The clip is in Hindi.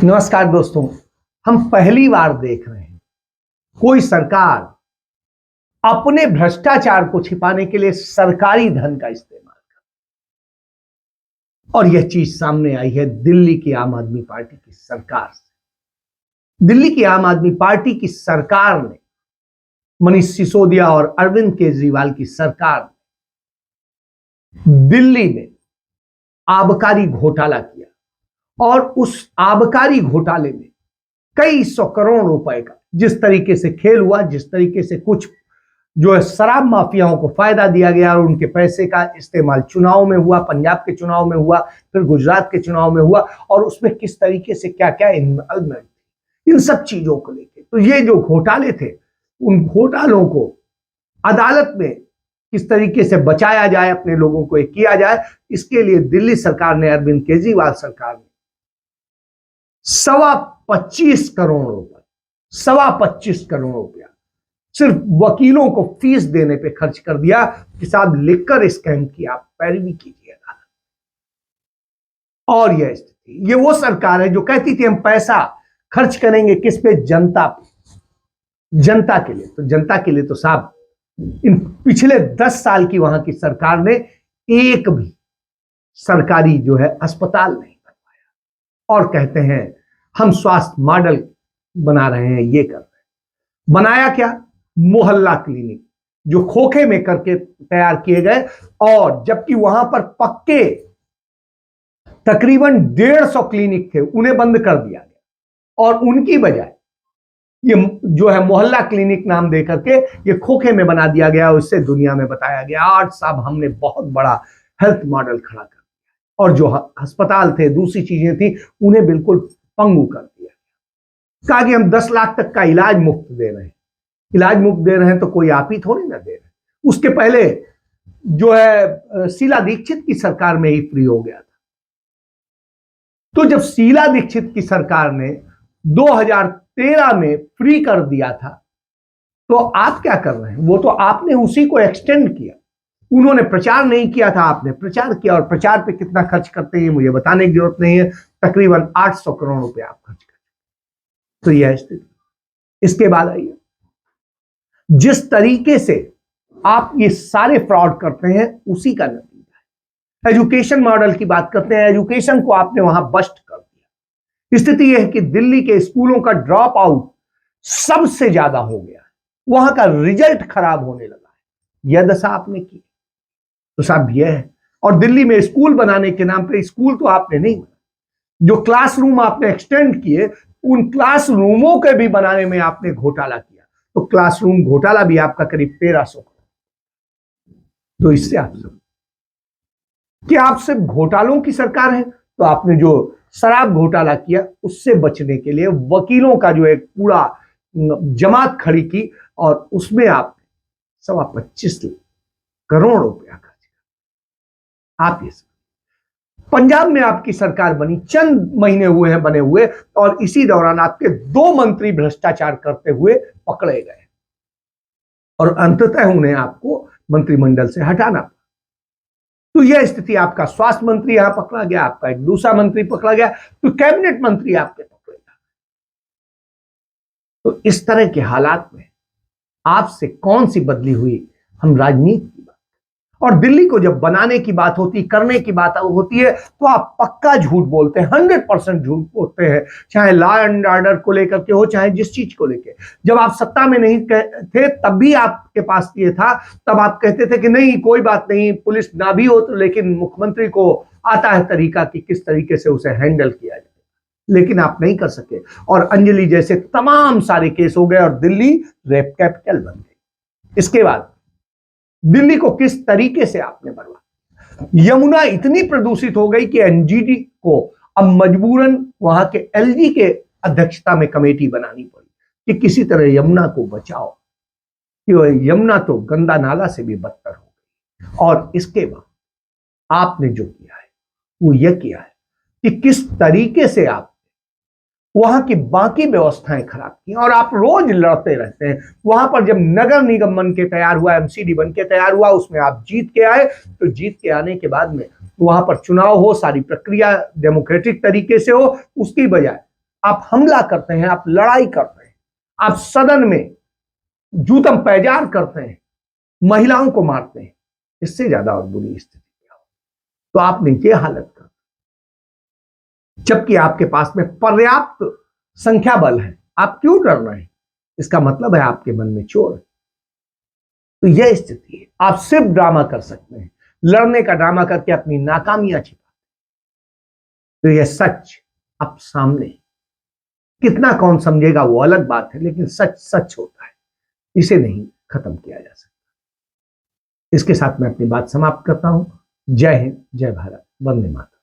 नमस्कार दोस्तों, हम पहली बार देख रहे हैं कोई सरकार अपने भ्रष्टाचार को छिपाने के लिए सरकारी धन का इस्तेमाल कर, और यह चीज सामने आई है दिल्ली की आम आदमी पार्टी की सरकार से। दिल्ली की आम आदमी पार्टी की सरकार ने, मनीष सिसोदिया और अरविंद केजरीवाल की सरकार ने दिल्ली में आबकारी घोटाला किया, और उस आबकारी घोटाले में कई सौ करोड़ रुपए का जिस तरीके से खेल हुआ, जिस तरीके से कुछ जो है शराब माफियाओं को फायदा दिया गया और उनके पैसे का इस्तेमाल चुनाव में हुआ, पंजाब के चुनाव में हुआ, फिर गुजरात के चुनाव में हुआ, और उसमें किस तरीके से क्या क्या इन्वॉल्वमेंट, इन सब चीजों को लेकर तो ये जो घोटाले थे, उन घोटालों को अदालत में किस तरीके से बचाया जाए, अपने लोगों को किया जाए, इसके लिए दिल्ली सरकार ने, अरविंद केजरीवाल सरकार ने 25 करोड़ रुपए, 25 करोड़ रुपया सिर्फ वकीलों को फीस देने पे खर्च कर दिया कि साहब लिखकर स्कैम की आप पैरवी कीजिएगा। और यह स्थिति, ये वो सरकार है जो कहती थी हम पैसा खर्च करेंगे किस पे, जनता पे, जनता के लिए। तो जनता के लिए तो साहब इन पिछले 10 साल की वहां की सरकार ने एक भी सरकारी जो है अस्पताल नहीं बनवाया, और कहते हैं हम स्वास्थ्य मॉडल बना रहे हैं, ये कर रहे हैं। बनाया क्या? मोहल्ला क्लिनिक जो खोखे में करके तैयार किए गए, और जबकि वहां पर पक्के तकरीबन 150 क्लिनिक थे, उन्हें बंद कर दिया गया, और उनकी बजाय ये जो है मोहल्ला क्लिनिक नाम दे करके ये खोखे में बना दिया गया, और इससे दुनिया में बताया गया आज साहब हमने बहुत बड़ा हेल्थ मॉडल खड़ा कर दिया। और जो अस्पताल थे, दूसरी चीजें थी, उन्हें बिल्कुल पंगु कर दिया। कहा कि हम 10 लाख तक का इलाज मुफ्त दे रहे हैं। इलाज मुफ्त दे रहे हैं तो कोई आप ही थोड़ी ना दे रहे। उसके पहले जो है शीला दीक्षित की सरकार में ही फ्री हो गया था। तो जब शीला दीक्षित की सरकार ने 2013 में फ्री कर दिया था, तो आप क्या कर रहे हैं? वो तो आपने उसी को एक्सटेंड किया। उन्होंने प्रचार नहीं किया था, आपने प्रचार किया, और प्रचार पे कितना खर्च करते हैं मुझे बताने की जरूरत नहीं है, तकरीबन 800 करोड़ रुपए आप खर्च करते। तो यह स्थिति। इसके बाद आइए, जिस तरीके से आप ये सारे फ्रॉड करते हैं उसी का नतीजा है। एजुकेशन मॉडल की बात करते हैं, एजुकेशन को आपने वहां बस्ट कर दिया। स्थिति यह है कि दिल्ली के स्कूलों का ड्रॉप आउट सबसे ज्यादा हो गया है, वहां का रिजल्ट खराब होने लगा है। यह दशा आपने की तो साहब यह है। और दिल्ली में स्कूल बनाने के नाम पे स्कूल तो आपने नहीं बना, जो क्लासरूम आपने एक्सटेंड किए, उन क्लासरूमों के भी बनाने में आपने घोटाला किया। तो क्लासरूम घोटाला भी आपका करीब 1300 करोड़। तो इससे आप सब कि आप सिर्फ घोटालों की सरकार है, तो आपने जो शराब घोटाला किया उससे बचने के लिए वकीलों का जो एक पूरा जमात खड़ी की, और उसमें आपने 25 करोड़ रुपया खर्च किया। आप ये पंजाब में आपकी सरकार बनी, चंद महीने हुए हैं बने हुए, और इसी दौरान आपके 2 मंत्री भ्रष्टाचार करते हुए पकड़े गए, और अंततः उन्हें आपको मंत्रिमंडल से हटाना पड़ा। तो यह स्थिति, आपका स्वास्थ्य मंत्री यहां पकड़ा गया, आपका एक दूसरा मंत्री पकड़ा गया, तो कैबिनेट मंत्री आपके पकड़ेगा। तो इस तरह के हालात में आपसे कौन सी बदली हुई हम राजनीति की बात। और दिल्ली को जब बनाने की बात होती, करने की बात होती है, तो आप पक्का झूठ बोलते हैं, 100% झूठ बोलते हैं, चाहे लॉ एंड ऑर्डर को लेकर के हो, चाहे जिस चीज को लेकर। जब आप सत्ता में नहीं थे तब भी आपके पास ये था, तब आप कहते थे कि नहीं कोई बात नहीं, पुलिस ना भी हो तो, लेकिन मुख्यमंत्री को आता है तरीका कि किस तरीके से उसे हैंडल किया जाए। लेकिन आप नहीं कर सके, और अंजलि जैसे तमाम सारे केस हो गए, और दिल्ली रेप कैपिटल बन गई। इसके बाद दिल्ली को किस तरीके से आपने बर्बाद। यमुना इतनी प्रदूषित हो गई कि एनजीटी को अब मजबूरन वहां के एलजी के अध्यक्षता में कमेटी बनानी पड़ी कि किसी तरह यमुना को बचाओ, कि यमुना तो गंदा नाला से भी बदतर हो गई। और इसके बाद आपने जो किया है वो यह किया है कि किस तरीके से आप वहां की बाकी व्यवस्थाएं खराब की, और आप रोज लड़ते रहते हैं। वहां पर जब नगर निगम बन के तैयार हुआ, एमसीडी बन के तैयार हुआ, उसमें आप जीत के आए, तो जीत के आने के बाद में वहां पर चुनाव हो, सारी प्रक्रिया डेमोक्रेटिक तरीके से हो, उसकी बजाय आप हमला करते हैं, आप लड़ाई करते हैं, आप सदन में जूतम पैजार करते हैं, महिलाओं को मारते हैं, इससे ज्यादा और बुरी स्थिति क्या हो। तो आपने ये हालत कर, जबकि आपके पास में पर्याप्त संख्या बल है, आप क्यों डर रहे हैं? इसका मतलब है आपके मन में चोर है। तो यह स्थिति है। आप सिर्फ ड्रामा कर सकते हैं, लड़ने का ड्रामा करके अपनी नाकामियां छिपा। तो यह सच अब सामने, कितना कौन समझेगा वो अलग बात है, लेकिन सच सच होता है, इसे नहीं खत्म किया जा सकता। इसके साथ मैं अपनी बात समाप्त करता हूं। जय हिंद, जय भारत, वंदे मातरम।